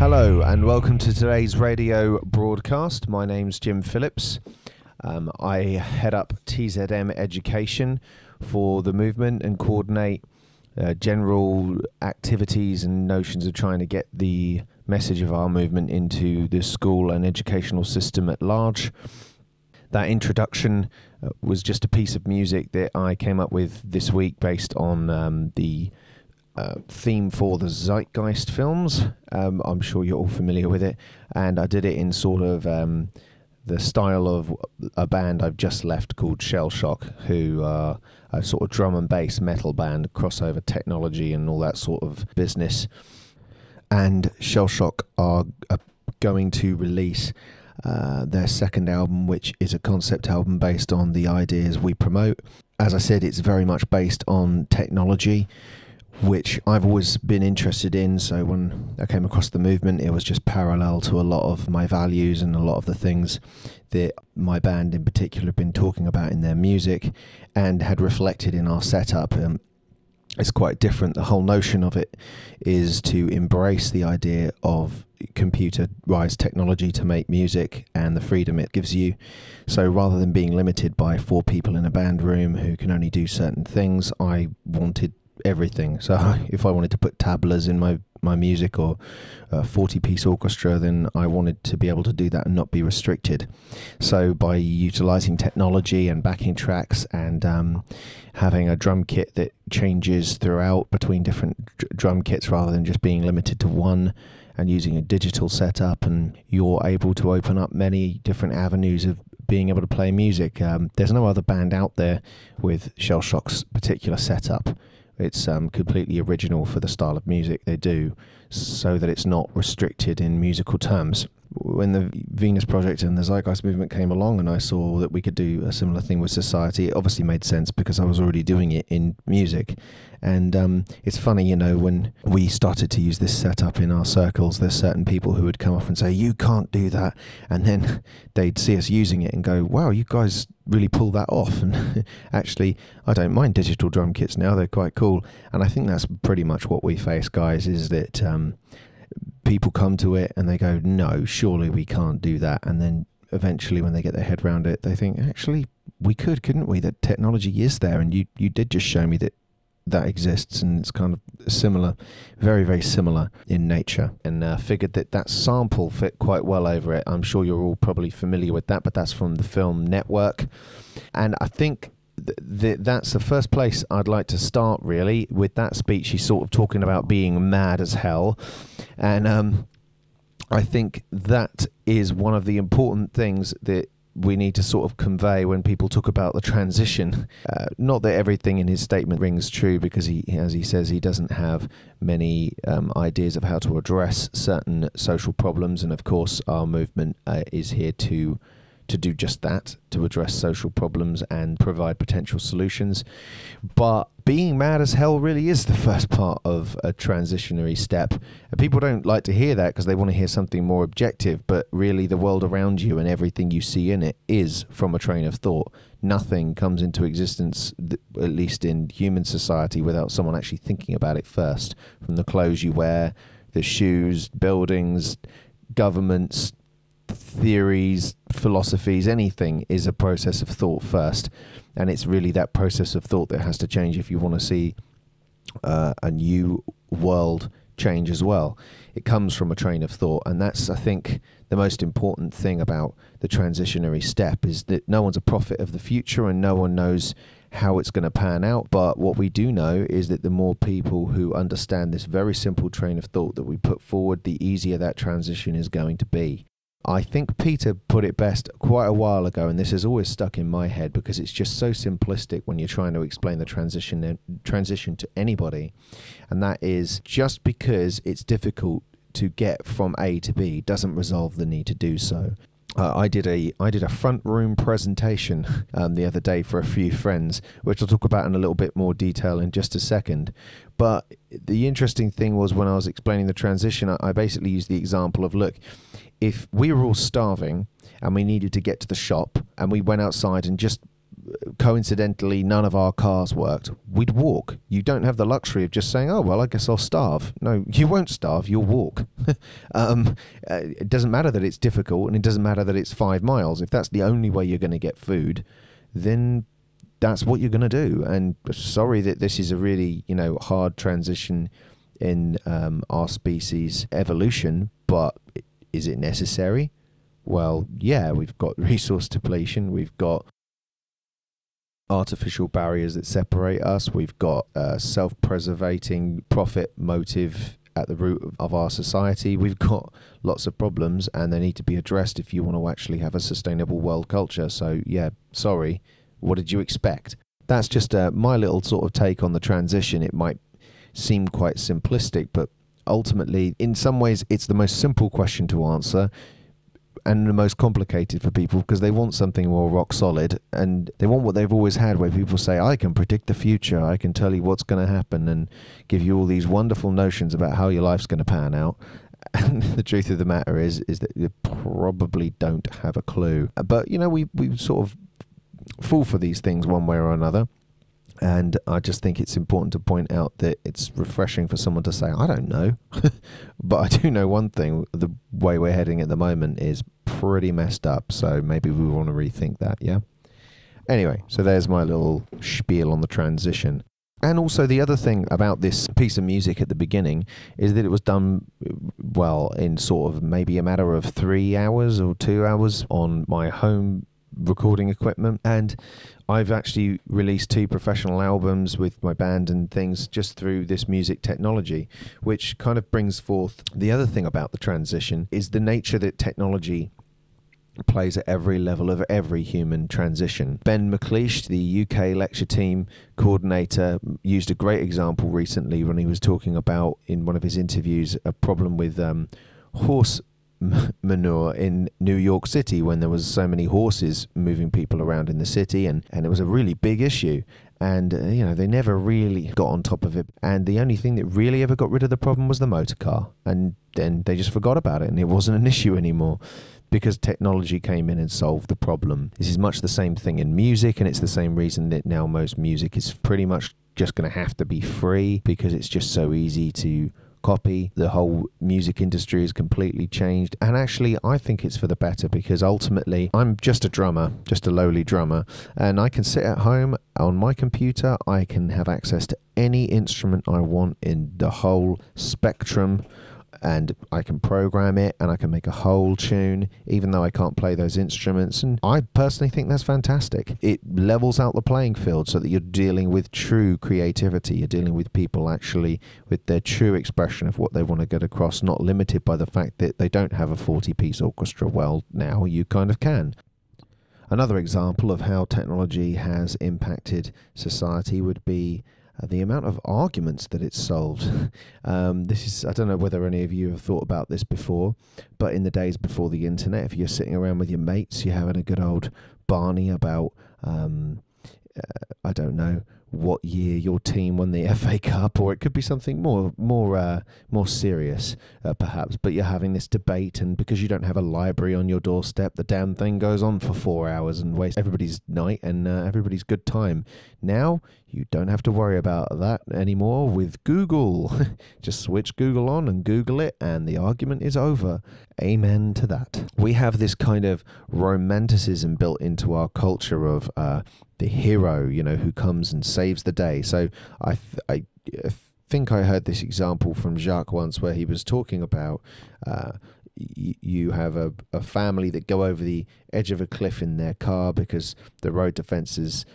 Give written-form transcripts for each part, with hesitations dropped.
Hello and welcome to today's radio broadcast. My name's Jim Phillips. I head up TZM Education for the movement and coordinate general activities and notions of trying to get the message of our movement into the school and educational system at large. That introduction was just a piece of music that I came up with this week based on the theme for the Zeitgeist films. I'm sure you're all familiar with it, and I did it in sort of the style of a band I've just left called Shell Shock, who are a sort of drum and bass metal band, crossover technology and all that sort of business. And Shell Shock are going to release their second album, which is a concept album based on the ideas we promote. As I said, it's very much based on technology, which I've always been interested in. So when I came across the movement, it was just parallel to a lot of my values and a lot of the things that my band in particular have been talking about in their music and had reflected in our setup. It's quite different. The whole notion of it is to embrace the idea of computerized technology to make music and the freedom it gives you. So rather than being limited by 4 people in a band room who can only do certain things, I wanted everything. So if I wanted to put tablas in my music or a 40-piece orchestra, then I wanted to be able to do that and not be restricted. So by utilizing technology and backing tracks and having a drum kit that changes throughout between different drum kits rather than just being limited to one, and using a digital setup, and you're able to open up many different avenues of being able to play music. There's no other band out there with Shell Shock's particular setup. It's completely original for the style of music they do, so that it's not restricted in musical terms. When the Venus Project and the Zeitgeist Movement came along and I saw that we could do a similar thing with society, it obviously made sense because I was already doing it in music. And it's funny, you know, when we started to use this setup in our circles, there's certain people who would come up and say, "You can't do that," and then they'd see us using it and go, "Wow, you guys really pull that off." And actually, I don't mind digital drum kits now, they're quite cool. And I think that's pretty much what we face, guys, is that people come to it and they go, "No, surely we can't do that." And then eventually when they get their head around it, they think, actually, we couldn't we? That technology is there, and you did just show me that exists, and it's kind of similar, very, very similar in nature. And figured that sample fit quite well over it. I'm sure you're all probably familiar with that, but that's from the film Network. And I think that's the first place I'd like to start, really. With that speech, he's sort of talking about being mad as hell. And I think that is one of the important things that we need to sort of convey when people talk about the transition. Not that everything in his statement rings true, because he, as he says, he doesn't have many ideas of how to address certain social problems. And of course, our movement is here to do just that, to address social problems and provide potential solutions. But being mad as hell really is the first part of a transitionary step. And people don't like to hear that because they want to hear something more objective, but really the world around you and everything you see in it is from a train of thought. Nothing comes into existence, at least in human society, without someone actually thinking about it first. From the clothes you wear, the shoes, buildings, governments, theories, philosophies, anything is a process of thought first. And it's really that process of thought that has to change if you want to see a new world change as well. It comes from a train of thought, and that's, I think, the most important thing about the transitionary step, is that no one's a prophet of the future and no one knows how it's going to pan out. But what we do know is that the more people who understand this very simple train of thought that we put forward, the easier that transition is going to be. I think Peter put it best quite a while ago, and this has always stuck in my head because it's just so simplistic when you're trying to explain the transition to anybody. And that is, just because it's difficult to get from A to B doesn't resolve the need to do so. I did a front room presentation the other day for a few friends, which I'll talk about in a little bit more detail in just a second. But the interesting thing was, when I was explaining the transition, I basically used the example of, look, if we were all starving and we needed to get to the shop and we went outside and just coincidentally none of our cars worked, we'd walk. You don't have the luxury of just saying, oh, well, I guess I'll starve. No, you won't starve, you'll walk. It doesn't matter that it's difficult, and it doesn't matter that it's 5 miles. If that's the only way you're going to get food, then that's what you're going to do. And sorry that this is a really, hard transition in our species evolution, but is it necessary? Well, yeah, we've got resource depletion, we've got artificial barriers that separate us, we've got self-preservating profit motive at the root of our society, we've got lots of problems, and they need to be addressed if you want to actually have a sustainable world culture. So yeah, sorry, what did you expect? That's just my little sort of take on the transition. It might seem quite simplistic, but ultimately, in some ways, it's the most simple question to answer and the most complicated for people, because they want something more rock solid, and they want what they've always had, where people say, I can predict the future, I can tell you what's going to happen, and give you all these wonderful notions about how your life's going to pan out. And the truth of the matter is that you probably don't have a clue. But, we sort of fall for these things one way or another. And I just think it's important to point out that it's refreshing for someone to say, I don't know. But I do know one thing, the way we're heading at the moment is pretty messed up. So maybe we want to rethink that, yeah? Anyway, so there's my little spiel on the transition. And also the other thing about this piece of music at the beginning is that it was done, well, in sort of maybe a matter of 3 hours or 2 hours on my home recording equipment. And I've actually released 2 professional albums with my band and things just through this music technology, which kind of brings forth the other thing about the transition is the nature that technology plays at every level of every human transition. Ben McLeish, the UK lecture team coordinator, used a great example recently when he was talking about, in one of his interviews, a problem with horse manure in New York City, when there was so many horses moving people around in the city, and it was a really big issue, and they never really got on top of it, and the only thing that really ever got rid of the problem was the motor car, and then they just forgot about it, and it wasn't an issue anymore because technology came in and solved the problem. This is much the same thing in music, and it's the same reason that now most music is pretty much just going to have to be free, because it's just so easy to copy. The whole music industry has completely changed, and actually I think it's for the better, because ultimately I'm just a drummer, just a lowly drummer, and I can sit at home on my computer, I can have access to any instrument I want in the whole spectrum, and I can program it, and I can make a whole tune even though I can't play those instruments. And I personally think that's fantastic. It levels out the playing field so that you're dealing with true creativity. You're dealing with people actually with their true expression of what they want to get across, not limited by the fact that they don't have a 40-piece orchestra. Well, now you kind of can. Another example of how technology has impacted society would be the amount of arguments that it's solved. I don't know whether any of you have thought about this before, but in the days before the internet, if you're sitting around with your mates, you're having a good old Barney about, I don't know, what year your team won the FA Cup, or it could be something more serious, perhaps. But you're having this debate, and because you don't have a library on your doorstep, the damn thing goes on for 4 hours and wastes everybody's night and everybody's good time. Now you don't have to worry about that anymore with Google. Just switch Google on and Google it, and the argument is over. Amen to that. We have this kind of romanticism built into our culture of the hero, who comes and saves the day. So I think I heard this example from Jacques once, where he was talking about you have a family that go over the edge of a cliff in their car because the road defenses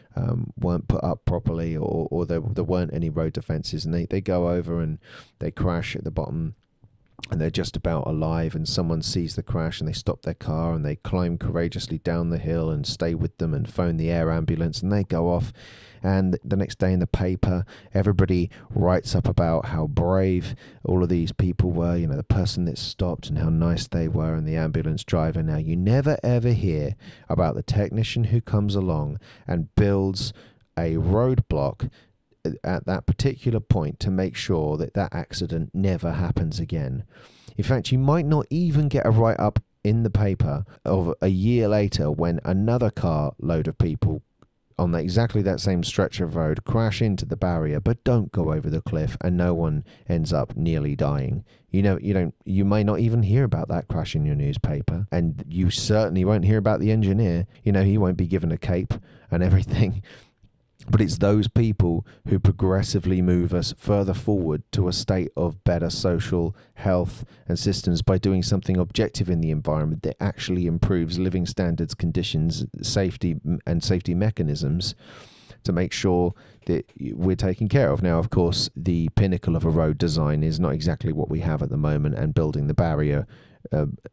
weren't put up properly, or there weren't any road defenses, and they go over and they crash at the bottom, and they're just about alive, and someone sees the crash and they stop their car and they climb courageously down the hill and stay with them and phone the air ambulance, and they go off. And the next day in the paper, everybody writes up about how brave all of these people were, the person that stopped and how nice they were, and the ambulance driver. Now, you never ever hear about the technician who comes along and builds a roadblock at that particular point to make sure that accident never happens again. In fact, you might not even get a write-up in the paper of a year later when another car load of people on exactly that same stretch of road, crash into the barrier, but don't go over the cliff, and no one ends up nearly dying. You may not even hear about that crash in your newspaper, and you certainly won't hear about the engineer. He won't be given a cape and everything. But it's those people who progressively move us further forward to a state of better social health and systems by doing something objective in the environment that actually improves living standards, conditions, safety mechanisms to make sure that we're taken care of. Now, of course, the pinnacle of a road design is not exactly what we have at the moment, and building the barrier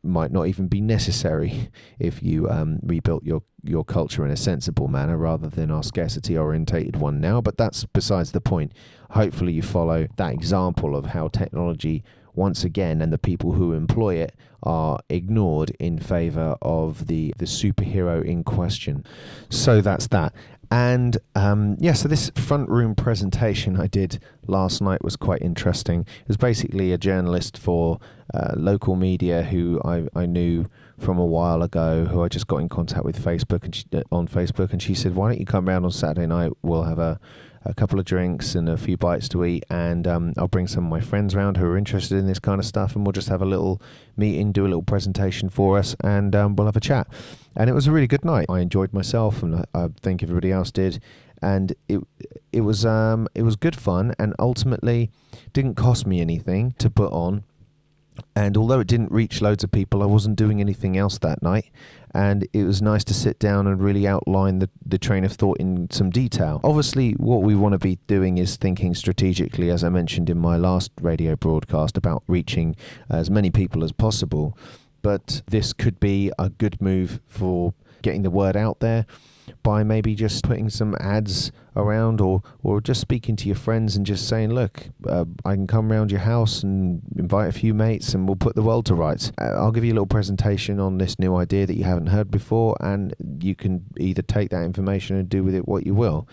might not even be necessary if you rebuilt your culture in a sensible manner rather than our scarcity orientated one now. But that's besides the point. Hopefully you follow that example of how technology once again, and the people who employ it, are ignored in favor of the superhero in question. So that's that. And so this front room presentation I did last night was quite interesting. It was basically a journalist for local media who I knew from a while ago, who I just got in contact with on Facebook, and she said, why don't you come round on Saturday night? We'll have a couple of drinks and a few bites to eat, and I'll bring some of my friends around who are interested in this kind of stuff, and we'll just have a little meeting, do a little presentation for us, and we'll have a chat. And it was a really good night. I enjoyed myself, and I think everybody else did. And it was good fun, and ultimately didn't cost me anything to put on. And although it didn't reach loads of people, I wasn't doing anything else that night. And it was nice to sit down and really outline the train of thought in some detail. Obviously, what we want to be doing is thinking strategically, as I mentioned in my last radio broadcast, about reaching as many people as possible. But this could be a good move for getting the word out there by maybe just putting some ads around, or just speaking to your friends and just saying, look, I can come around your house and invite a few mates and we'll put the world to rights. I'll give you a little presentation on this new idea that you haven't heard before, and you can either take that information and do with it what you will.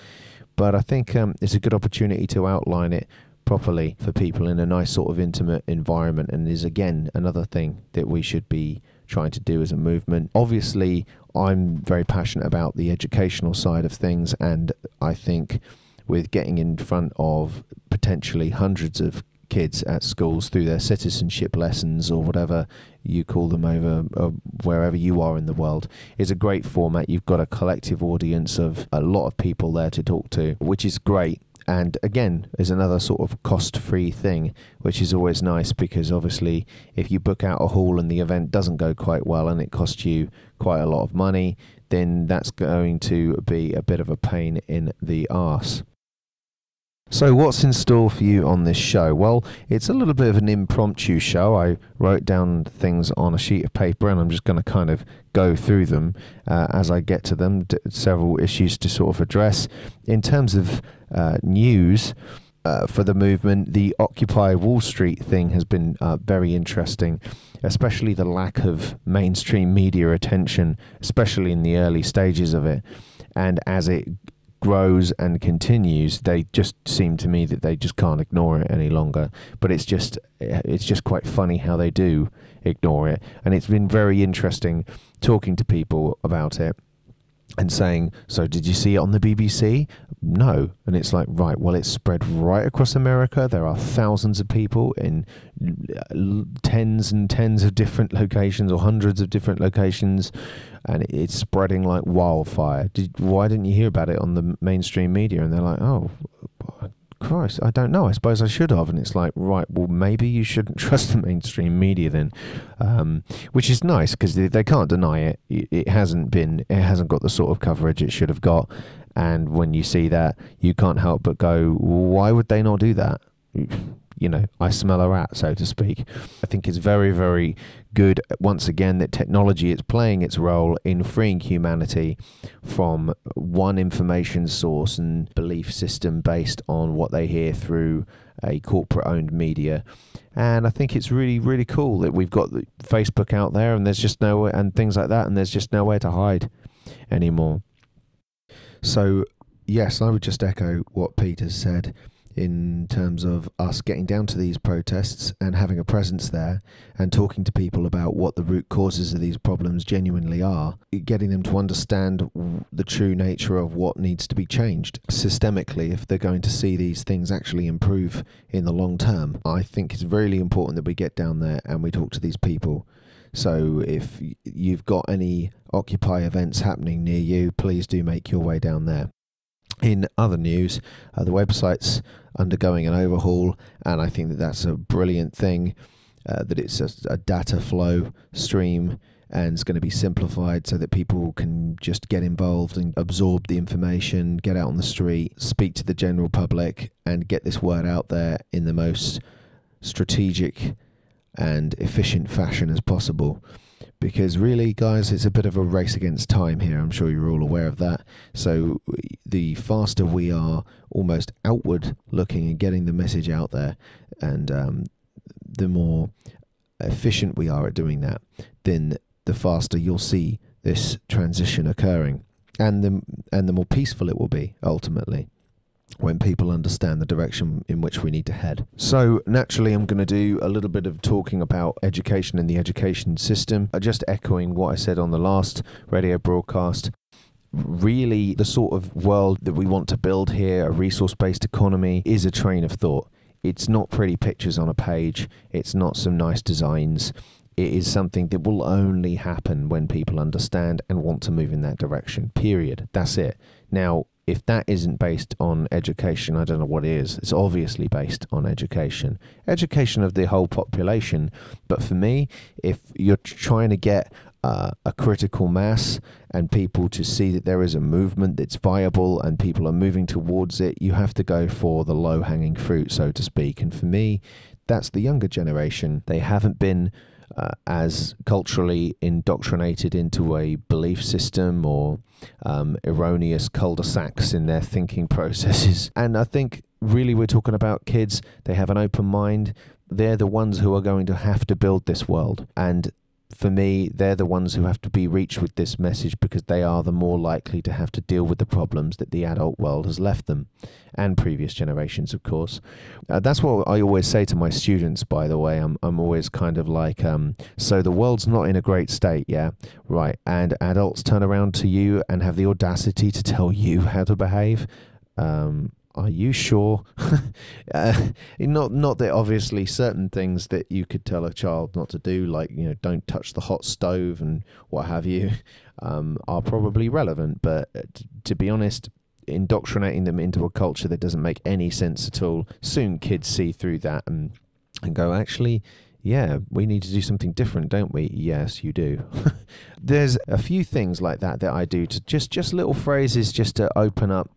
But I think it's a good opportunity to outline it properly for people in a nice sort of intimate environment, and is again another thing that we should be trying to do as a movement. Obviously, I'm very passionate about the educational side of things, and I think with getting in front of potentially hundreds of kids at schools through their citizenship lessons, or whatever you call them, over wherever you are in the world, is a great format. You've got a collective audience of a lot of people there to talk to, which is great. And again, is another sort of cost-free thing, which is always nice, because obviously if you book out a hall and the event doesn't go quite well and it costs you quite a lot of money, then that's going to be a bit of a pain in the arse. So what's in store for you on this show? Well, it's a little bit of an impromptu show. I wrote down things on a sheet of paper, and I'm just going to kind of go through them as I get to them. Several issues to sort of address. In terms of news for the movement, the Occupy Wall Street thing has been very interesting, especially the lack of mainstream media attention, especially in the early stages of it. And as it grows and continues, they just seem to me that they just can't ignore it any longer. But it's just quite funny how they do ignore it, and it's been very interesting talking to people about it and saying, so did you see it on the BBC? No. And it's like, right, well, it's spread right across America. There are thousands of people in tens and tens of different locations, or hundreds of different locations, and it's spreading like wildfire. Why didn't you hear about it on the mainstream media? And they're like, oh, Christ, I don't know. I suppose I should have. And it's like, right, well, maybe you shouldn't trust the mainstream media then, which is nice, because they can't deny it. It hasn't got the sort of coverage it should have got. And when you see that, you can't help but go, why would they not do that? You know, I smell a rat, so to speak. I think it's very, very good, once again, that technology is playing its role in freeing humanity from one information source and belief system based on what they hear through a corporate-owned media. And I think it's really, really cool that we've got Facebook out there, and there's just nowhere, and things like that, and there's just nowhere to hide anymore. So, yes, I would just echo what Peter said. in terms of us getting down to these protests and having a presence there and talking to people about what the root causes of these problems genuinely are, getting them to understand the true nature of what needs to be changed systemically if they're going to see these things actually improve in the long term. I think it's really important that we get down there and we talk to these people. So if you've got any Occupy events happening near you, please do make your way down there. In other news, the website's undergoing an overhaul, and I think that that's a brilliant thing, that it's a data flow stream and it's going to be simplified so that people can just get involved and absorb the information, get out on the street, speak to the general public and get this word out there in the most strategic and efficient fashion as possible. Because really, guys, it's a bit of a race against time here. I'm sure you're all aware of that. So the faster we are almost outward looking and getting the message out there, and the more efficient we are at doing that, then the faster you'll see this transition occurring, and the more peaceful it will be ultimately, when people understand the direction in which we need to head. So naturally, I'm going to do a little bit of talking about education and the education system, just echoing what I said on the last radio broadcast. Really, the sort of world that we want to build here, a resource-based economy, is a train of thought. It's not pretty pictures on a page. It's not some nice designs. It is something that will only happen when people understand and want to move in that direction, period. That's it. Now, if that isn't based on education, I don't know what is. It's obviously based on education of the whole population. But for me, if you're trying to get a critical mass and people to see that there is a movement that's viable and people are moving towards it, you have to go for the low-hanging fruit, so to speak. And for me, that's the younger generation. They haven't been as culturally indoctrinated into a belief system or erroneous cul-de-sacs in their thinking processes. And I think really we're talking about kids. They have an open mind. They're the ones who are going to have to build this world. And for me, they're the ones who have to be reached with this message, because they are the more likely to have to deal with the problems that the adult world has left them, and previous generations, of course. That's what I always say to my students, by the way. I'm always kind of like, so the world's not in a great state, yeah? Right, and adults turn around to you and have the audacity to tell you how to behave. Are you sure? Not that obviously certain things that you could tell a child not to do, like, don't touch the hot stove and what have you, are probably relevant. But to be honest, indoctrinating them into a culture that doesn't make any sense at all, soon kids see through that and go, actually, yeah, we need to do something different, don't we? Yes, you do. There's a few things like that I do, to just little phrases just to open up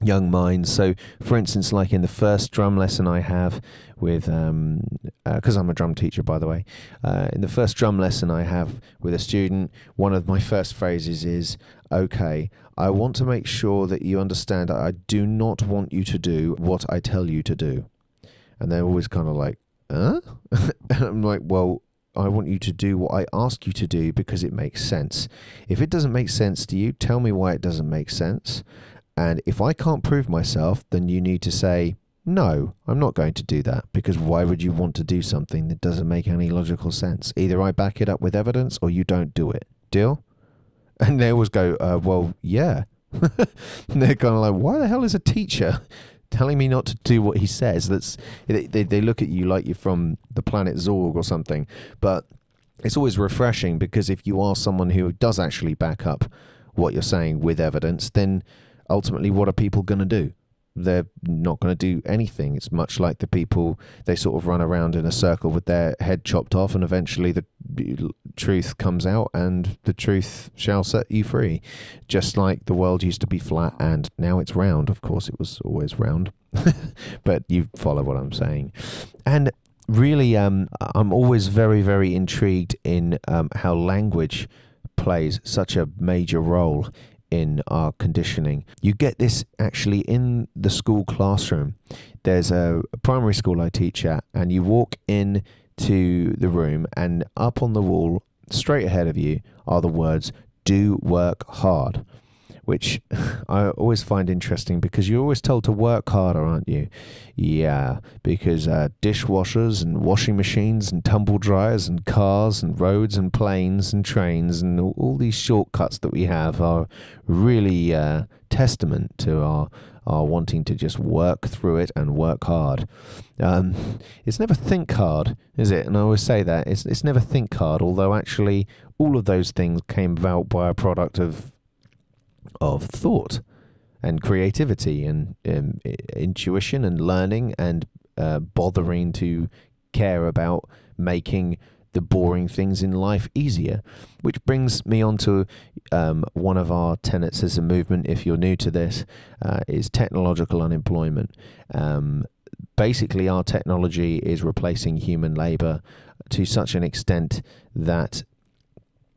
young minds. So for instance, like in the first drum lesson I have with because I'm a drum teacher, by the way, in the first drum lesson I have with a student, one of my first phrases is, okay, I want to make sure that you understand I do not want you to do what I tell you to do. And they're always kind of like, huh? And I'm like, well, I want you to do what I ask you to do because it makes sense. If it doesn't make sense to you, tell me why it doesn't make sense. And if I can't prove myself, then you need to say, no, I'm not going to do that, because why would you want to do something that doesn't make any logical sense? Either I back it up with evidence or you don't do it. Deal? And they always go, well, yeah. And they're kind of like, why the hell is a teacher telling me not to do what he says? They look at you like you're from the planet Zorg or something. But it's always refreshing, because if you are someone who does actually back up what you're saying with evidence, then ultimately, what are people going to do? They're not going to do anything. It's much like the people, they sort of run around in a circle with their head chopped off, and eventually the truth comes out and the truth shall set you free. Just like the world used to be flat and now it's round. Of course, it was always round, but you follow what I'm saying. And really, I'm always very, very intrigued in how language plays such a major role in our conditioning. You get this actually in the school classroom. There's a primary school I teach at, and you walk in to the room, and up on the wall straight ahead of you are the words, do work hard, which I always find interesting because you're always told to work harder, aren't you? Yeah, because dishwashers and washing machines and tumble dryers and cars and roads and planes and trains and all these shortcuts that we have are really testament to our wanting to just work through it and work hard. It's never think hard, is it? And I always say that. It's never think hard, although actually all of those things came about by a product of thought and creativity and intuition and learning and bothering to care about making the boring things in life easier, which brings me on to one of our tenets as a movement, if you're new to this, is technological unemployment. Basically, our technology is replacing human labour to such an extent that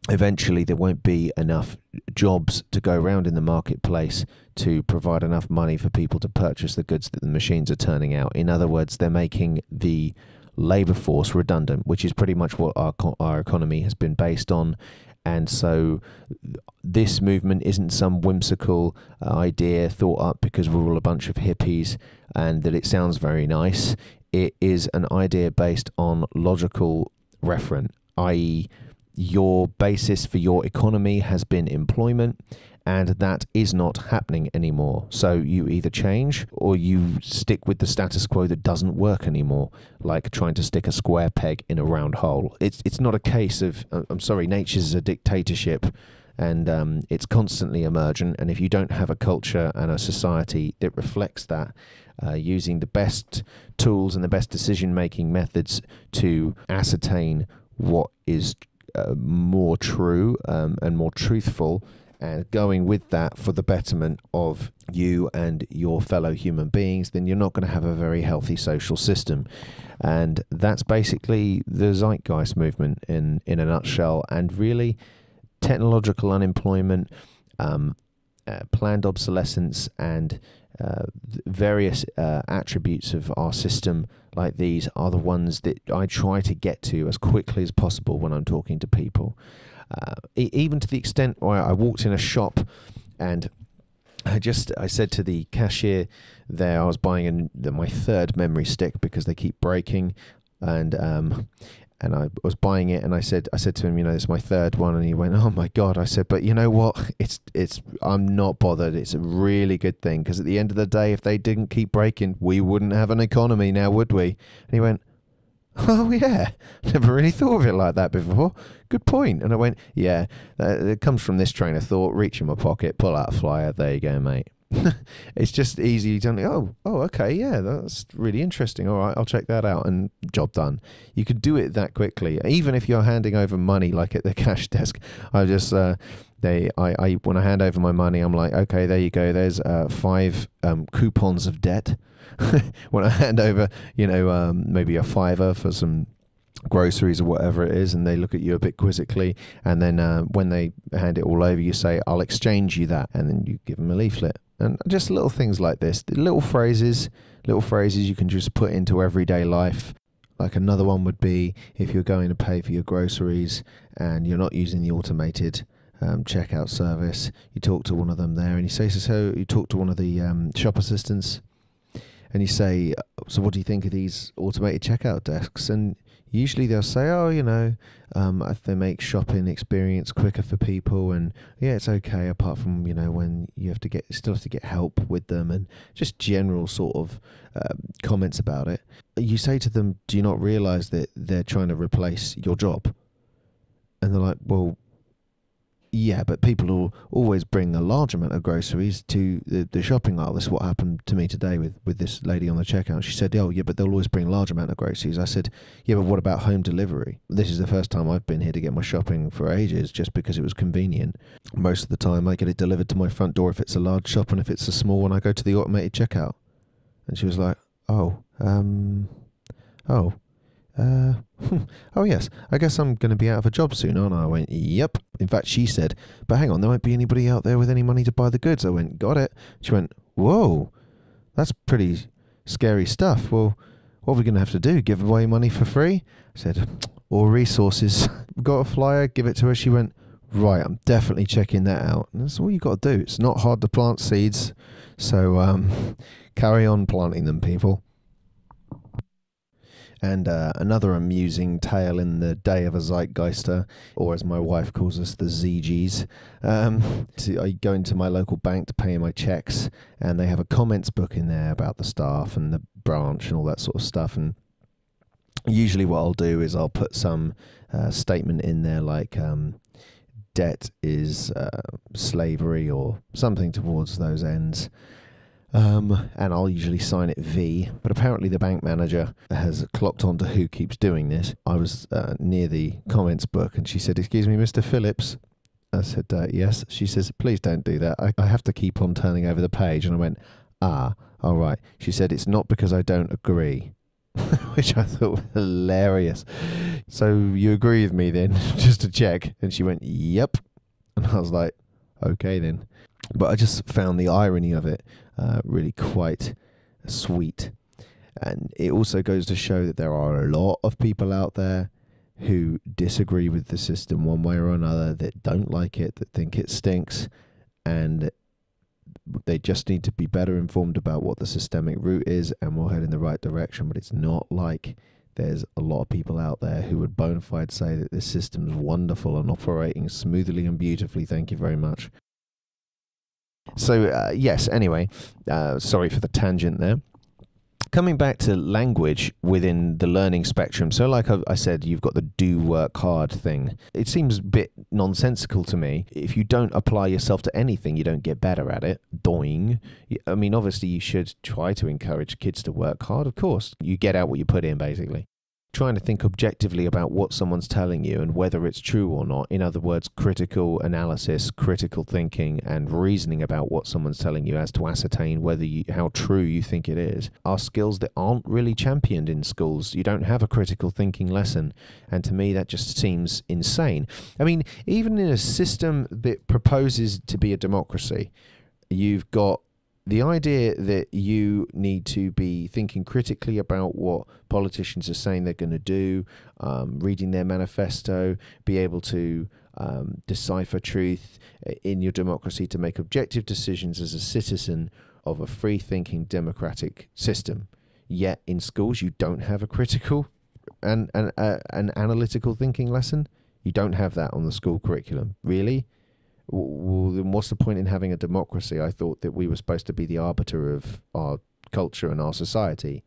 eventually there won't be enough jobs to go around in the marketplace to provide enough money for people to purchase the goods that the machines are turning out. In other words, they're making the labour force redundant, which is pretty much what our economy has been based on. And so this movement isn't some whimsical idea thought up because we're all a bunch of hippies and that it sounds very nice. It is an idea based on logical referent, i.e. your basis for your economy has been employment, and that is not happening anymore. So you either change or you stick with the status quo that doesn't work anymore, like trying to stick a square peg in a round hole. It's not a case of, I'm sorry, nature's a dictatorship, and it's constantly emergent, and if you don't have a culture and a society that reflects that, using the best tools and the best decision-making methods to ascertain what is more true and more truthful, and going with that for the betterment of you and your fellow human beings, then you're not going to have a very healthy social system. And that's basically the Zeitgeist Movement in a nutshell. And really, technological unemployment, planned obsolescence, and various attributes of our system like these are the ones that I try to get to as quickly as possible when I'm talking to people. Even to the extent where I walked in a shop and I said to the cashier there, I was buying my third memory stick because they keep breaking, and I was buying it, and I said to him, this is my third one, and he went, oh my God. I said, but you know what? I'm not bothered. It's a really good thing, because at the end of the day, if they didn't keep breaking, we wouldn't have an economy now, would we? And he went, oh yeah, never really thought of it like that before. Good point. And I went, yeah, it comes from this train of thought. Reach in my pocket, pull out a flyer. There you go, mate. It's just easy. Oh, okay, yeah, that's really interesting. All right, I'll check that out, and job done. You could do it that quickly, even if you're handing over money, like at the cash desk. I just when I hand over my money, I'm like, okay, there you go. There's 5 coupons of debt. When I hand over, maybe a $5 for some groceries or whatever it is, and they look at you a bit quizzically, and then when they hand it all over, you say, I'll exchange you that, and then you give them a leaflet. And just little things like this, little phrases you can just put into everyday life. Like another one would be, if you're going to pay for your groceries and you're not using the automated checkout service, you talk to one of them there, and you say, so you talk to one of the shop assistants, and you say, so what do you think of these automated checkout desks? And usually they'll say, they make shopping experience quicker for people, and yeah, it's okay, apart from, when you still have to get help with them, and just general sort of comments about it. You say to them, do you not realize that they're trying to replace your job? And they're like, well, yeah, but people will always bring a large amount of groceries to the shopping aisle. This is what happened to me today with this lady on the checkout. She said, oh, yeah, but they'll always bring a large amount of groceries. I said, yeah, but what about home delivery? This is the first time I've been here to get my shopping for ages, just because it was convenient. Most of the time I get it delivered to my front door if it's a large shop, and if it's a small one, I go to the automated checkout. And she was like, oh yes, I guess I'm going to be out of a job soon, aren't I? I went, yep. In fact, she said, but hang on, there won't be anybody out there with any money to buy the goods. I went, got it. She went, whoa, that's pretty scary stuff. Well, what are we going to have to do? Give away money for free? I said, or resources. Got a flyer, give it to her. She went, Right, I'm definitely checking that out. And that's all you got to do. It's not hard to plant seeds, so carry on planting them, people. And another amusing tale in the day of a Zeitgeister, or as my wife calls us, the ZGs. I go into my local bank to pay my checks, and they have a comments book in there about the staff and the branch and all that sort of stuff. And usually what I'll do is I'll put some statement in there like debt is slavery or something towards those ends. And I'll usually sign it V, but apparently the bank manager has clocked onto who keeps doing this. I was near the comments book and she said, "Excuse me, Mr. Phillips." I said, "Yes." She says, "Please don't do that. I have to keep on turning over the page." And I went, "Ah, all right." She said, "It's not because I don't agree," which I thought was hilarious. "So you agree with me then?" Just to check. And she went, "Yep." And I was like, "Okay then." But I just found the irony of it really quite sweet. And it also goes to show that there are a lot of people out there who disagree with the system one way or another, that don't like it, that think it stinks, and they just need to be better informed about what the systemic route is, and we'll head in the right direction. But it's not like there's a lot of people out there who would bona fide say that this system's wonderful and operating smoothly and beautifully. Thank you very much. So, yes, anyway, sorry for the tangent there. Coming back to language within the learning spectrum, so like I said, you've got the do work hard thing. It seems a bit nonsensical to me. If you don't apply yourself to anything, you don't get better at it. Doing. I mean, obviously, you should try to encourage kids to work hard, of course. You get out what you put in, basically. Trying to think objectively about what someone's telling you and whether it's true or not. In other words, critical analysis, critical thinking, and reasoning about what someone's telling you as to ascertain whether how true you think it is, are skills that aren't really championed in schools. You don't have a critical thinking lesson, and to me that just seems insane. I mean, even in a system that proposes to be a democracy, you've got the idea that you need to be thinking critically about what politicians are saying they're going to do, reading their manifesto, be able to decipher truth in your democracy, to make objective decisions as a citizen of a free-thinking democratic system. Yet in schools you don't have a critical and an analytical thinking lesson. You don't have that on the school curriculum. Really? Well, then what's the point in having a democracy? I thought that we were supposed to be the arbiter of our culture and our society.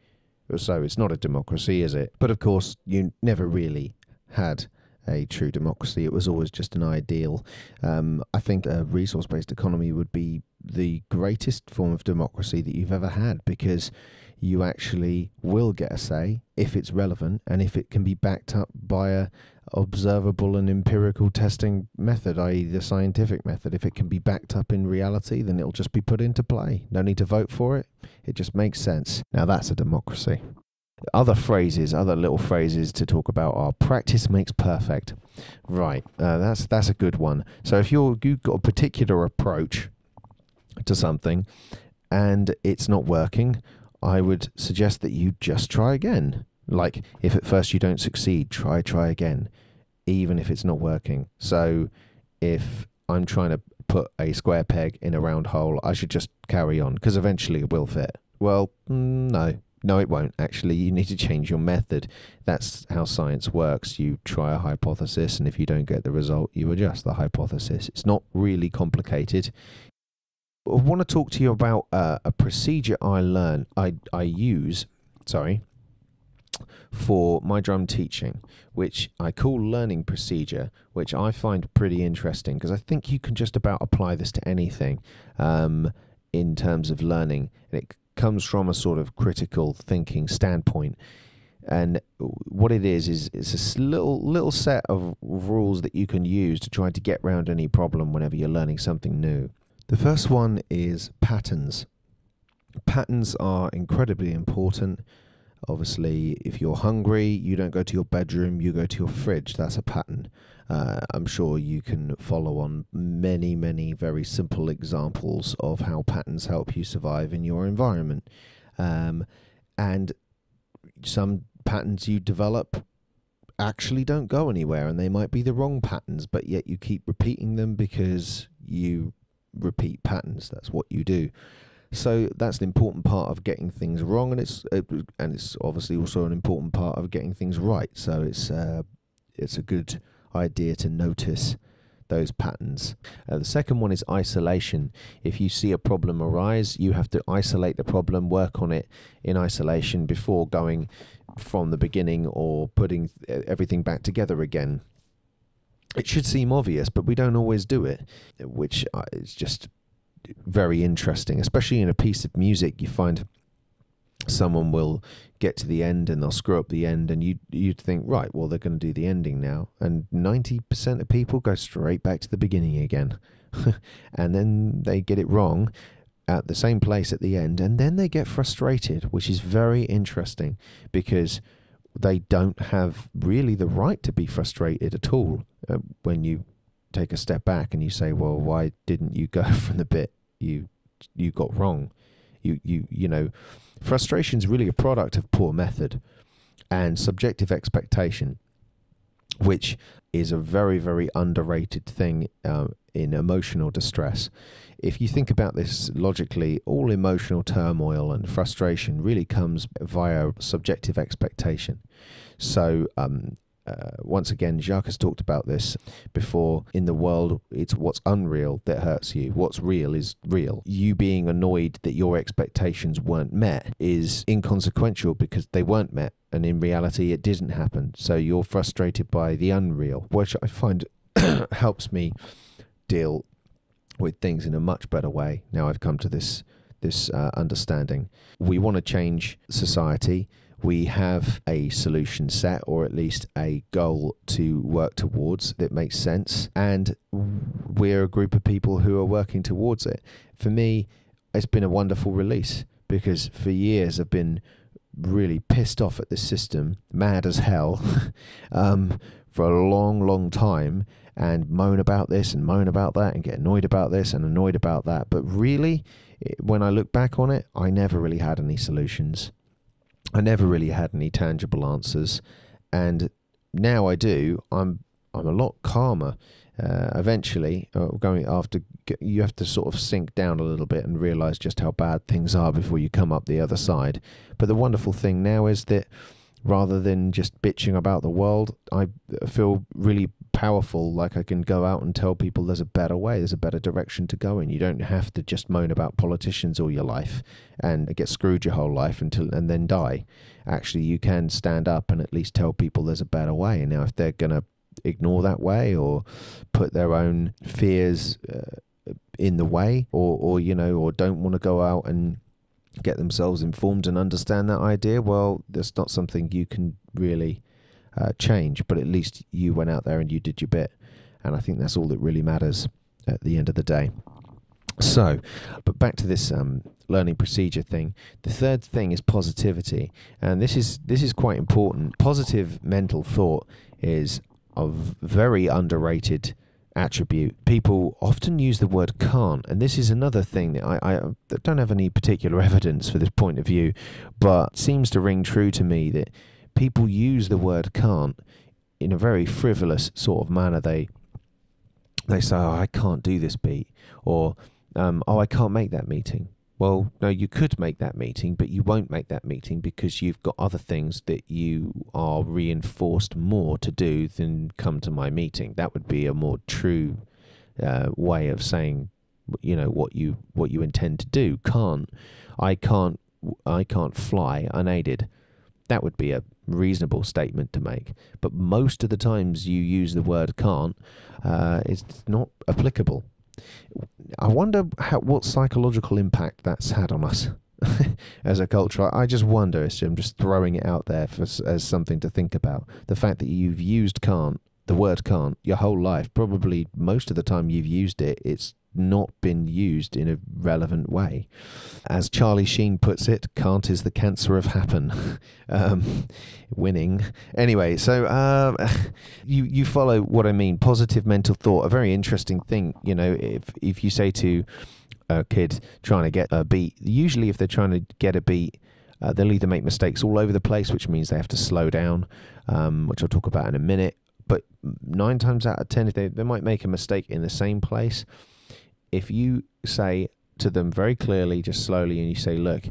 So it's not a democracy, is it? But of course, you never really had a true democracy. It was always just an ideal. I think a resource-based economy would be the greatest form of democracy that you've ever had, because you actually will get a say if it's relevant and if it can be backed up by a observable and empirical testing method, i.e. the scientific method. If it can be backed up in reality, then it'll just be put into play. No need to vote for it. It just makes sense. Now that's a democracy. Other little phrases to talk about are practice makes perfect. Right, that's a good one. So if you've got a particular approach to something and it's not working, I would suggest that you just try again. Like, if at first you don't succeed, try again, even if it's not working. So if I'm trying to put a square peg in a round hole, I should just carry on, because eventually it will fit. Well, no, it won't. Actually, you need to change your method. That's how science works. You try a hypothesis, and if you don't get the result, you adjust the hypothesis. It's not really complicated. I want to talk to you about a procedure I use for my drum teaching, which I call learning procedure, which I find pretty interesting, because I think you can just about apply this to anything in terms of learning. And it comes from a sort of critical thinking standpoint. And what it is it's a little set of rules that you can use to try to get around any problem whenever you're learning something new. The first one is patterns. Patterns are incredibly important. Obviously, if you're hungry, you don't go to your bedroom, you go to your fridge. That's a pattern. I'm sure you can follow on many, many very simple examples of how patterns help you survive in your environment. And some patterns you develop actually don't go anywhere, and they might be the wrong patterns, but yet you keep repeating them because you repeat patterns. That's what you do. So that's an important part of getting things wrong, and it's obviously also an important part of getting things right. So it's a good idea to notice those patterns. The second one is isolation. If you see a problem arise, you have to isolate the problem, work on it in isolation before going from the beginning or putting everything back together again. It should seem obvious, but we don't always do it, which is just very interesting. Especially in a piece of music, you find someone will get to the end and they'll screw up the end, and you'd think, right, well, they're going to do the ending now, and 90% of people go straight back to the beginning again. And then they get it wrong at the same place at the end, and then they get frustrated, which is very interesting, because they don't have really the right to be frustrated at all when you take a step back and you say, well, why didn't you go from the bit you got wrong? You know, frustration is really a product of poor method and subjective expectation, which is a very, very underrated thing in emotional distress. If you think about this logically, all emotional turmoil and frustration really comes via subjective expectation. So once again, Jacques has talked about this before. In the world, it's what's unreal that hurts you. What's real is real. You being annoyed that your expectations weren't met is inconsequential because they weren't met, and in reality it didn't happen. So you're frustrated by the unreal, which I find helps me deal with things in a much better way. Now I've come to this understanding. We want to change society. We have a solution set, or at least a goal to work towards that makes sense, and we're a group of people who are working towards it. For me, it's been a wonderful release, because for years I've been really pissed off at the system, mad as hell, for a long, long time, and moan about this and moan about that and get annoyed about this and annoyed about that. But really, when I look back on it, I never really had any solutions. I never really had any tangible answers, and now I do. I'm a lot calmer. Eventually, you have to sort of sink down a little bit and realize just how bad things are before you come up the other side. But the wonderful thing now is that rather than just bitching about the world, I feel really powerful, like I can go out and tell people there's a better way, there's a better direction to go in. You don't have to just moan about politicians all your life and get screwed your whole life and then die. Actually, you can stand up and at least tell people there's a better way. And now if they're going to ignore that way or put their own fears in the way, or don't want to go out and get themselves informed and understand that idea, well, that's not something you can really change, but at least you went out there and you did your bit, and I think that's all that really matters at the end of the day. So, but back to this learning procedure thing. The third thing is positivity, and this is quite important. Positive mental thought is a very underrated attribute. People often use the word can't, and this is another thing that I don't have any particular evidence for this point of view, but it seems to ring true to me that people use the word can't in a very frivolous sort of manner. They say, oh, I can't do this beat, or oh, I can't make that meeting. Well, no, you could make that meeting, but you won't make that meeting because you've got other things that you are reinforced more to do than come to my meeting. That would be a more true way of saying, what you intend to do. I can't fly unaided. That would be a reasonable statement to make. But most of the times you use the word can't, it's not applicable. I wonder what psychological impact that's had on us as a culture. I just wonder. I'm just throwing it out there as something to think about. The fact that you've used the word can't, your whole life, probably most of the time you've used it, it's not been used in a relevant way. As Charlie Sheen puts it, can't is the cancer of happen. Winning. Anyway, so you follow what I mean. Positive mental thought, a very interesting thing. If you say to a kid trying to get a beat, usually if they're trying to get a beat, They'll either make mistakes all over the place, which means they have to slow down, which I'll talk about in a minute. But 9 times out of 10, if they might make a mistake in the same place. If you say to them very clearly, just slowly, and you say, look,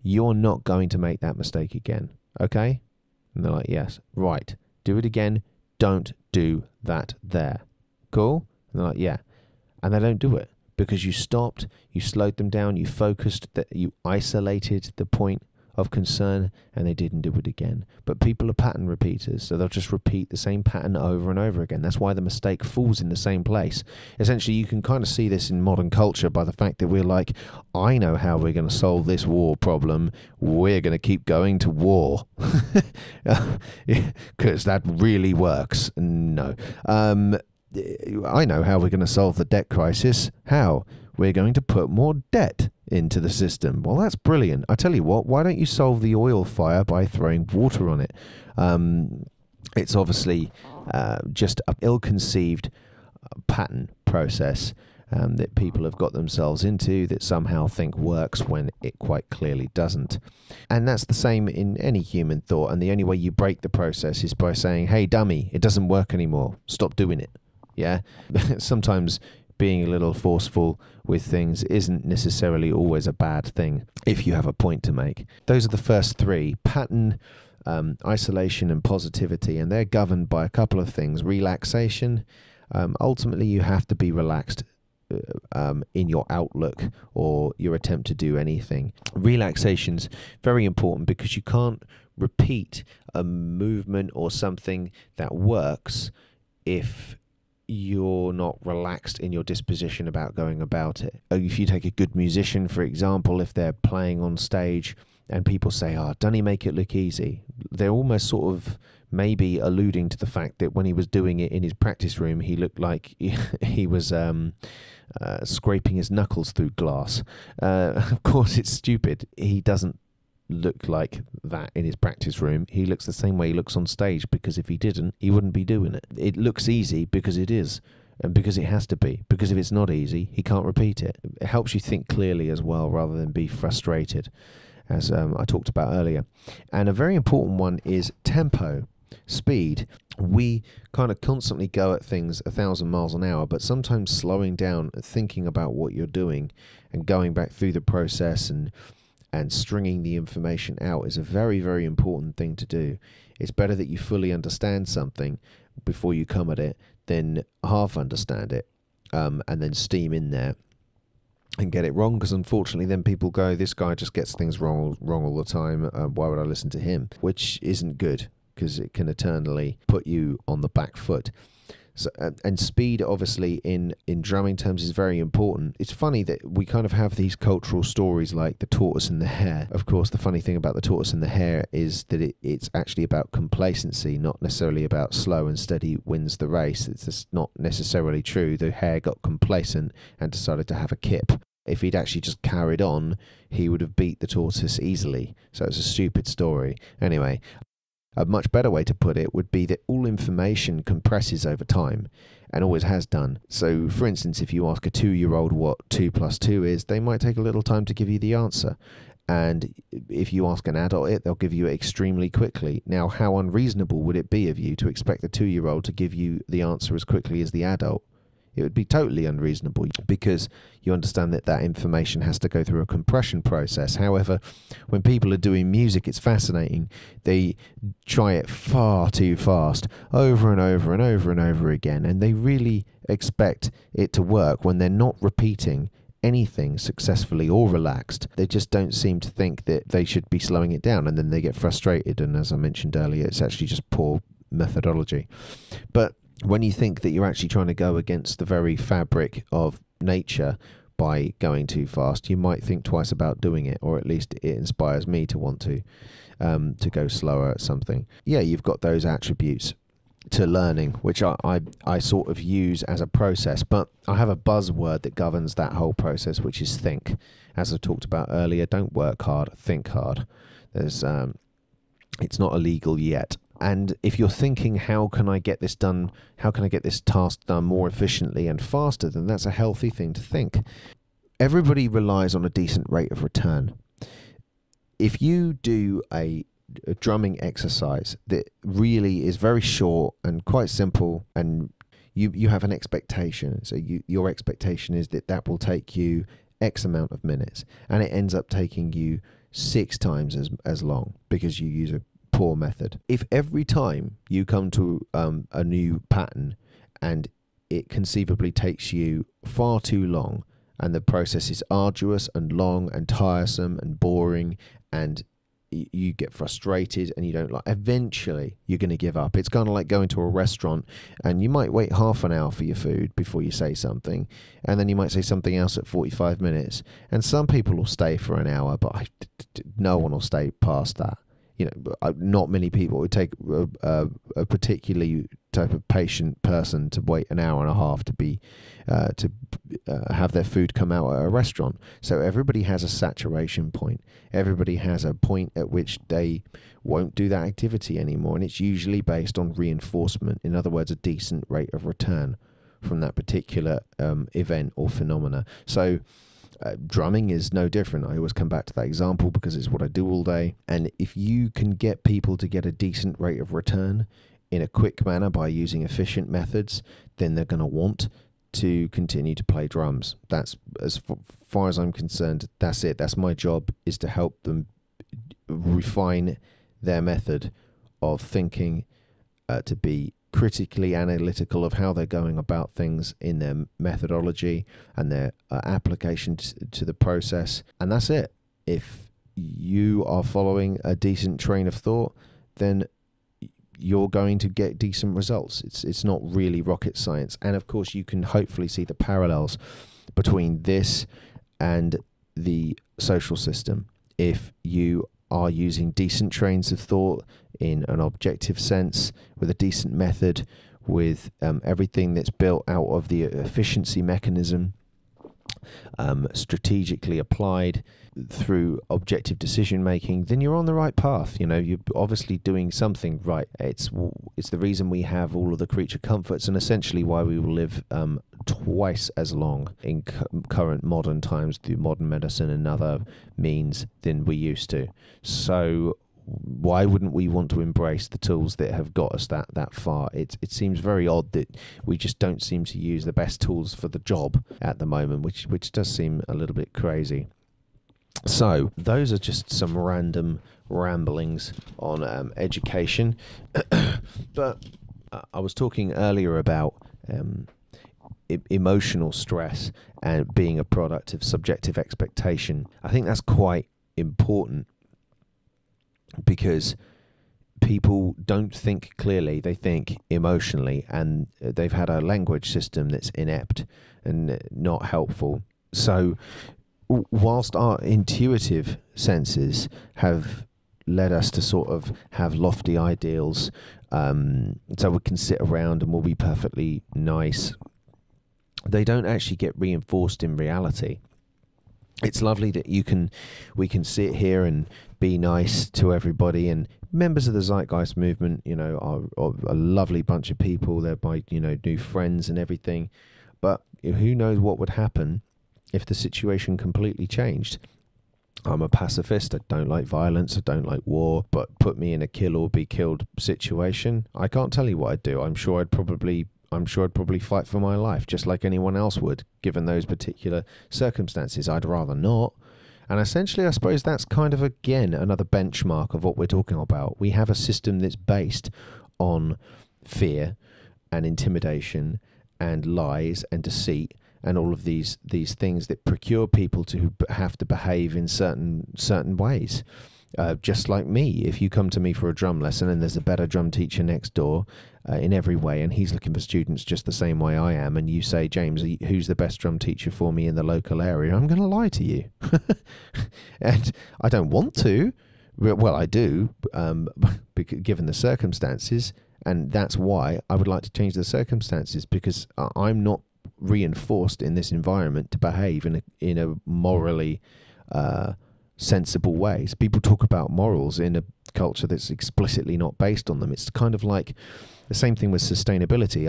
you're not going to make that mistake again, okay? And they're like, yes, right. Do it again. Don't do that there. Cool? And they're like, yeah. And they don't do it because you stopped, you slowed them down, you focused, that you isolated the point of concern, and they didn't do it again. But people are pattern repeaters, so they'll just repeat the same pattern over and over again. That's why the mistake falls in the same place. Essentially, you can kind of see this in modern culture by the fact that we're like, I know how we're going to solve this war problem. We're going to keep going to war. Because that really works. No. I know how we're going to solve the debt crisis. How? We're going to put more debt into the system. Well, that's brilliant. I tell you what, why don't you solve the oil fire by throwing water on it? It's obviously just an ill-conceived pattern process that people have got themselves into that somehow think works when it quite clearly doesn't. And that's the same in any human thought. And the only way you break the process is by saying, hey, dummy, it doesn't work anymore. Stop doing it. Yeah? Sometimes being a little forceful with things isn't necessarily always a bad thing if you have a point to make. Those are the first 3: pattern, isolation, and positivity, and they're governed by a couple of things. Relaxation. Ultimately, you have to be relaxed in your outlook or your attempt to do anything. Relaxation's very important because you can't repeat a movement or something that works if you're not relaxed in your disposition about going about it. If you take a good musician, for example, if they're playing on stage and people say, oh, don't he make it look easy? They're almost sort of maybe alluding to the fact that when he was doing it in his practice room, he looked like he was scraping his knuckles through glass. Of course, it's stupid. He doesn't look like that in his practice room. He looks the same way he looks on stage, because if he didn't, he wouldn't be doing it. It looks easy because it is, and because it has to be, because if it's not easy, he can't repeat it. It helps you think clearly as well, rather than be frustrated, as I talked about earlier. And a very important one is tempo, speed. We kind of constantly go at things 1,000 miles an hour, but sometimes slowing down, thinking about what you're doing and going back through the process and stringing the information out is a very, very important thing to do. It's better that you fully understand something before you come at it than half understand it and then steam in there and get it wrong, because unfortunately then people go, this guy just gets things wrong all the time, why would I listen to him? Which isn't good, because it can eternally put you on the back foot. So, and speed, obviously, in drumming terms, is very important. It's funny that we kind of have these cultural stories like the tortoise and the hare. Of course, the funny thing about the tortoise and the hare is that it's actually about complacency, not necessarily about slow and steady wins the race. It's just not necessarily true. The hare got complacent and decided to have a kip. If he'd actually just carried on, he would have beat the tortoise easily. So it's a stupid story. Anyway, a much better way to put it would be that all information compresses over time, and always has done. So, for instance, if you ask a 2-year-old what 2 + 2 is, they might take a little time to give you the answer. And if you ask an adult it, they'll give you it extremely quickly. Now, how unreasonable would it be of you to expect the 2-year-old to give you the answer as quickly as the adult? It would be totally unreasonable, because you understand that that information has to go through a compression process. However, when people are doing music, it's fascinating. They try it far too fast, over and over and over and over again, and they really expect it to work when they're not repeating anything successfully or relaxed. They just don't seem to think that they should be slowing it down, and then they get frustrated, and as I mentioned earlier, it's actually just poor methodology. But when you think that you're actually trying to go against the very fabric of nature by going too fast, you might think twice about doing it, or at least it inspires me to want to go slower at something. Yeah, you've got those attributes to learning, which I sort of use as a process, but I have a buzzword that governs that whole process, which is think. As I talked about earlier, don't work hard, think hard. It's not illegal yet. And if you're thinking, how can I get this done? How can I get this task done more efficiently and faster? Then that's a healthy thing to think. Everybody relies on a decent rate of return. if you do a drumming exercise that really is very short and quite simple, and you have an expectation, so your expectation is that will take you X amount of minutes, and it ends up taking you 6 times as long because you use a poor method. If every time you come to a new pattern and it conceivably takes you far too long, and the process is arduous and long and tiresome and boring, and you get frustrated and you don't like, eventually you're going to give up. It's kind of like going to a restaurant and you might wait half an hour for your food before you say something, and then you might say something else at 45 minutes, and some people will stay for an hour, but no one will stay past that. Not many people. It would take a particularly type of patient person to wait an hour and a half to be to have their food come out at a restaurant. So everybody has a saturation point. Everybody has a point at which they won't do that activity anymore, and it's usually based on reinforcement. In other words, a decent rate of return from that particular event or phenomena. So drumming is no different. I always come back to that example because it's what I do all day. And if you can get people to get a decent rate of return in a quick manner by using efficient methods, then they're going to want to continue to play drums. That's, as far as I'm concerned, that's it. That's my job, is to help them refine their method of thinking, to be critically analytical of how they're going about things in their methodology and their application to the process. And that's it. If you are following a decent train of thought, then you're going to get decent results. It's not really rocket science. And of course, you can hopefully see the parallels between this and the social system. If you are using decent trains of thought in an objective sense, with a decent method, with everything that's built out of the efficiency mechanism, strategically applied through objective decision making, then you're on the right path. You're obviously doing something right. It's the reason we have all of the creature comforts, and essentially why we will live twice as long in current modern times through modern medicine and other means than we used to. So why wouldn't we want to embrace the tools that have got us that far? It seems very odd that we just don't seem to use the best tools for the job at the moment, which does seem a little bit crazy. So those are just some random ramblings on education. But I was talking earlier about emotional stress and being a product of subjective expectation. I think that's quite important, because people don't think clearly, they think emotionally, and they've had a language system that's inept and not helpful. So whilst our intuitive senses have led us to sort of have lofty ideals, so we can sit around and we'll be perfectly nice, they don't actually get reinforced in reality. It's lovely that we can sit here and be nice to everybody, and members of the Zeitgeist Movement, are a lovely bunch of people. They're my, new friends and everything. But who knows what would happen if the situation completely changed? I'm a pacifist. I don't like violence. I don't like war. But put me in a kill or be killed situation, I can't tell you what I'd do. I'm sure I'd probably fight for my life, just like anyone else would, given those particular circumstances. I'd rather not. And essentially, I suppose that's kind of, again, another benchmark of what we're talking about. We have a system that's based on fear and intimidation and lies and deceit and all of these things that procure people to have to behave in certain ways. Just like me, if you come to me for a drum lesson and there's a better drum teacher next door in every way, and he's looking for students just the same way I am, and you say, James, who's the best drum teacher for me in the local area? I'm going to lie to you. And I don't want to. Well, I do, given the circumstances, and that's why I would like to change the circumstances, because I'm not reinforced in this environment to behave in a morally sensible ways. People talk about morals in a culture that's explicitly not based on them. It's kind of like the same thing with sustainability.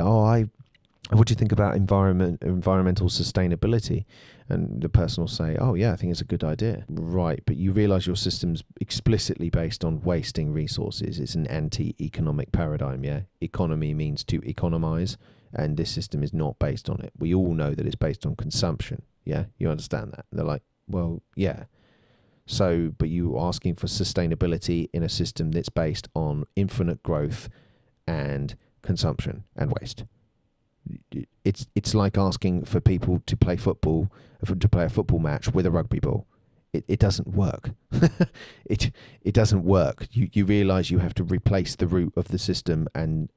what do you think about environmental sustainability? And the person will say, oh yeah, I think it's a good idea. Right, but you realize your system's explicitly based on wasting resources. It's an anti-economic paradigm, yeah? Economy means to economize, and this system is not based on it. We all know that it's based on consumption, yeah? You understand that? They're like, well, yeah. So, but you asking for sustainability in a system that's based on infinite growth and consumption and waste. It's like asking for people to play football, to play a football match with a rugby ball. It doesn't work. it doesn't work. You realise you have to replace the root of the system and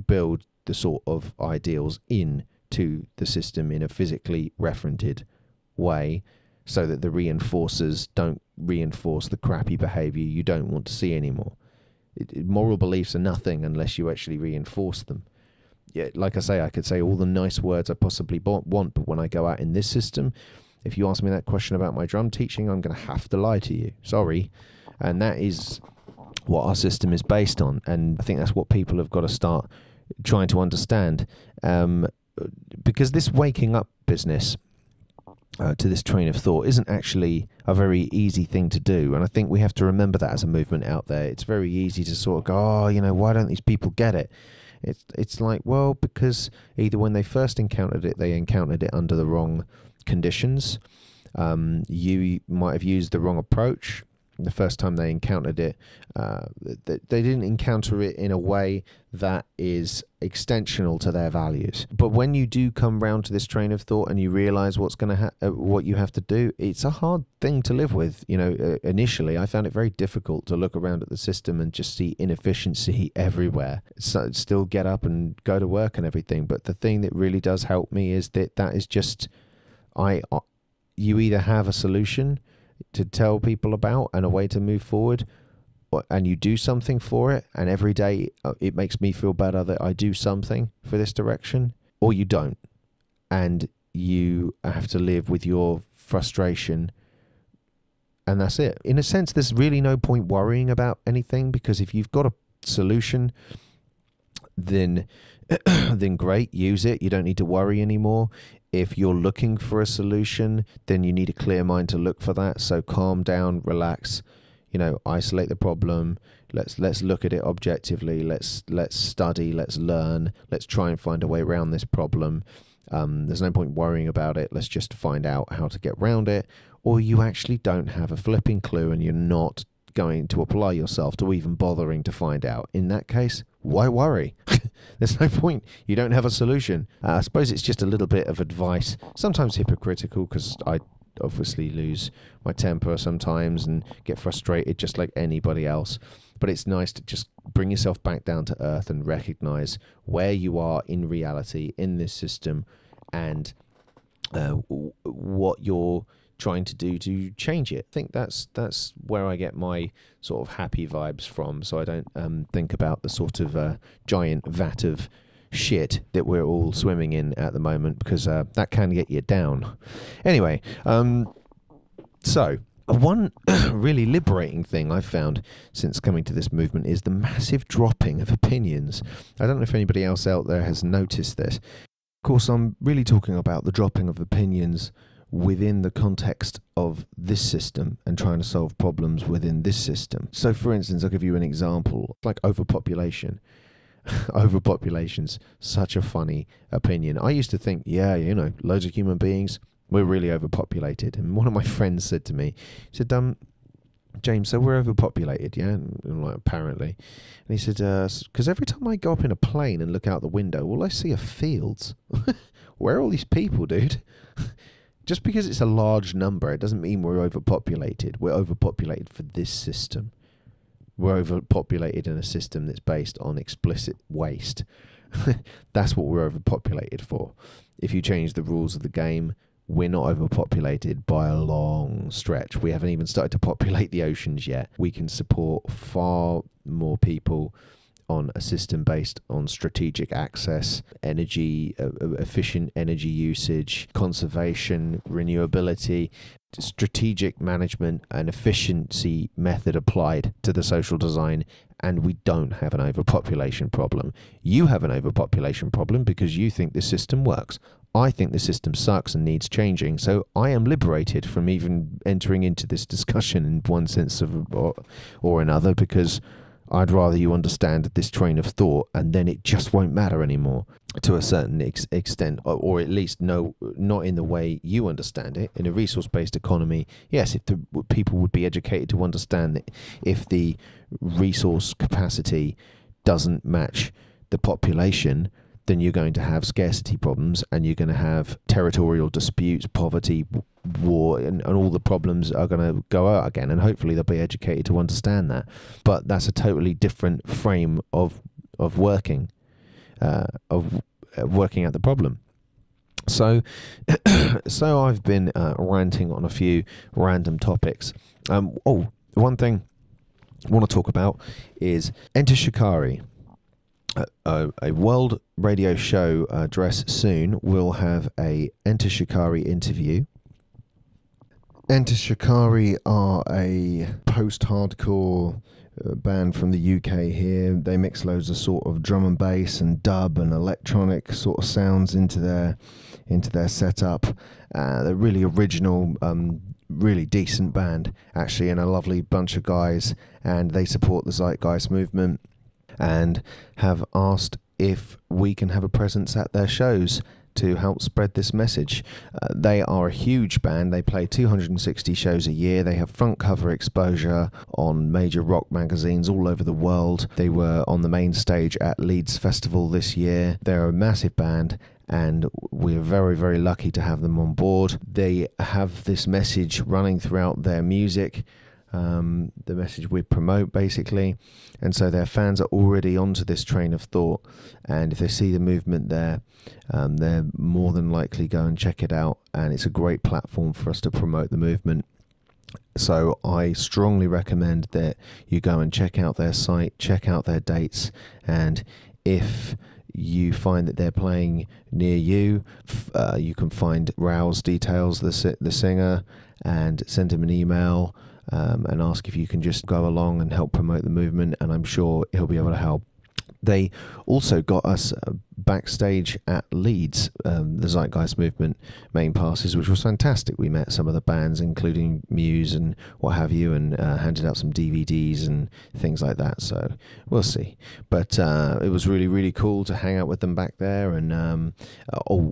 build the sort of ideals into the system in a physically referented way, so that the reinforcers don't reinforce the crappy behaviour you don't want to see anymore. Moral beliefs are nothing unless you actually reinforce them. Yeah, like I say, I could say all the nice words I possibly want, but when I go out in this system, if you ask me that question about my drum teaching, I'm going to have to lie to you. Sorry. And that is what our system is based on. And I think that's what people have got to start trying to understand. Because this waking up business to this train of thought isn't actually a very easy thing to do. And I think we have to remember that as a movement out there. It's very easy to sort of go, oh, why don't these people get it? It's like, well, because either when they first encountered it, they encountered it under the wrong conditions. You might have used the wrong approach. The first time they encountered it, they didn't encounter it in a way that is extensional to their values. But when you do come round to this train of thought and you realize what you have to do, it's a hard thing to live with. Initially, I found it very difficult to look around at the system and just see inefficiency everywhere. So still get up and go to work and everything. But the thing that really does help me is that is just, you either have a solution to tell people about and a way to move forward, and you do something for it, and every day it makes me feel better that I do something for this direction, or you don't, and you have to live with your frustration, and that's it. In a sense, there's really no point worrying about anything, because if you've got a solution, then great, use it. You don't need to worry anymore. If you're looking for a solution, then you need a clear mind to look for that. So calm down, relax, isolate the problem. Let's look at it objectively. Let's study, let's learn, let's try and find a way around this problem. There's no point worrying about it. Let's just find out how to get around it. Or you actually don't have a flipping clue and you're not going to apply yourself to even bothering to find out. In that case, why worry? There's no point. You don't have a solution. I suppose it's just a little bit of advice, sometimes hypocritical, because I obviously lose my temper sometimes and get frustrated just like anybody else. But it's nice to just bring yourself back down to earth and recognize where you are in reality in this system, and what you're trying to do to change it. I think that's where I get my sort of happy vibes from, so I don't think about the sort of giant vat of shit that we're all swimming in at the moment, because that can get you down. Anyway, so one really liberating thing I've found since coming to this movement is the massive dropping of opinions. I don't know if anybody else out there has noticed this. Of course, I'm really talking about the dropping of opinions within the context of this system and trying to solve problems within this system. So for instance, I'll give you an example, like overpopulation. Overpopulation's such a funny opinion. I used to think, loads of human beings, we're really overpopulated. And one of my friends said to me, he said, James, so we're overpopulated, yeah? And I'm like, apparently. And he said, because every time I go up in a plane and look out the window, all I see are fields. Where are all these people, dude? Just because it's a large number, it doesn't mean we're overpopulated. We're overpopulated for this system. We're overpopulated in a system that's based on explicit waste. That's what we're overpopulated for. If you change the rules of the game, we're not overpopulated by a long stretch. We haven't even started to populate the oceans yet. We can support far more people on a system based on strategic access, energy, efficient energy usage, conservation, renewability. strategic management and efficiency method applied to the social design, and we don't have an overpopulation problem. You have an overpopulation problem because you think the system works. I think the system sucks and needs changing, so I am liberated from even entering into this discussion in one sense or another, because I'd rather you understand this train of thought, and then it just won't matter anymore to a certain extent, or at least not in the way you understand it. In a resource-based economy, yes, if the people would be educated to understand that if the resource capacity doesn't match the population, then you're going to have scarcity problems, and you're going to have territorial disputes, poverty, war, and all the problems are going to go out again, and hopefully they'll be educated to understand that. But that's a totally different frame of working at the problem. So I've been ranting on a few random topics. One thing I want to talk about is Enter Shikari. A world radio show address soon will have a Enter Shikari interview. Enter Shikari are a post-hardcore band from the UK here. They mix loads of sort of drum and bass and dub and electronic sort of sounds into their setup. They're really original, really decent band actually, and a lovely bunch of guys, and they support the Zeitgeist Movement and have asked if we can have a presence at their shows to help spread this message. They are a huge band. They play 260 shows a year. They have front cover exposure on major rock magazines all over the world. They were on the main stage at Leeds Festival this year. They're a massive band, and we're very, very lucky to have them on board. They have this message running throughout their music, the message we promote basically, and so their fans are already onto this train of thought, and if they see the movement there, they're more than likely go and check it out, and it's a great platform for us to promote the movement. So I strongly recommend that you go and check out their site, check out their dates, and if you find that they're playing near you, you can find Raoul's details, the singer, and send him an email and ask if you can just go along and help promote the movement, and I'm sure he'll be able to help. They also got us backstage at Leeds, the Zeitgeist Movement main passes, which was fantastic. We met some of the bands, including Muse and what have you, and handed out some DVDs and things like that. So we'll see. But it was really, really cool to hang out with them back there. And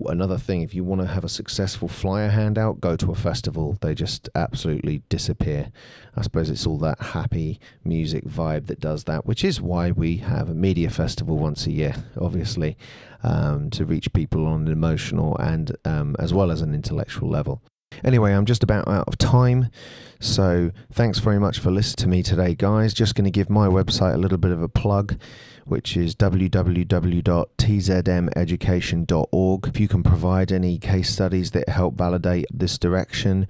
another thing, if you want to have a successful flyer handout, go to a festival. They just absolutely disappear. I suppose it's all that happy music vibe that does that, which is why we have a media festival once a year, obviously, to reach people on an emotional and as well as an intellectual level. Anyway, I'm just about out of time, so thanks very much for listening to me today, guys. Just going to give my website a little bit of a plug, which is www.tzmeducation.org. If you can provide any case studies that help validate this direction,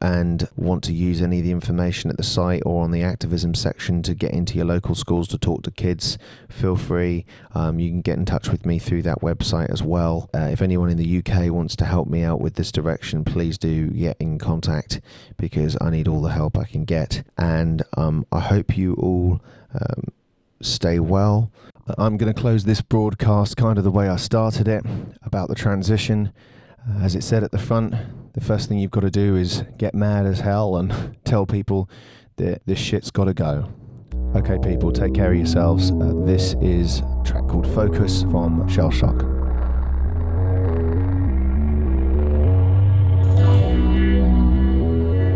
and want to use any of the information at the site or on the activism section to get into your local schools to talk to kids, feel free. You can get in touch with me through that website as well. If anyone in the UK wants to help me out with this direction, please do get in contact, because I need all the help I can get. And I hope you all stay well. I'm going to close this broadcast kind of the way I started it, about the transition. As it said at the front, the first thing you've got to do is get mad as hell and tell people that this shit's got to go. Okay, people, take care of yourselves. This is a track called Focus from Shell Shock.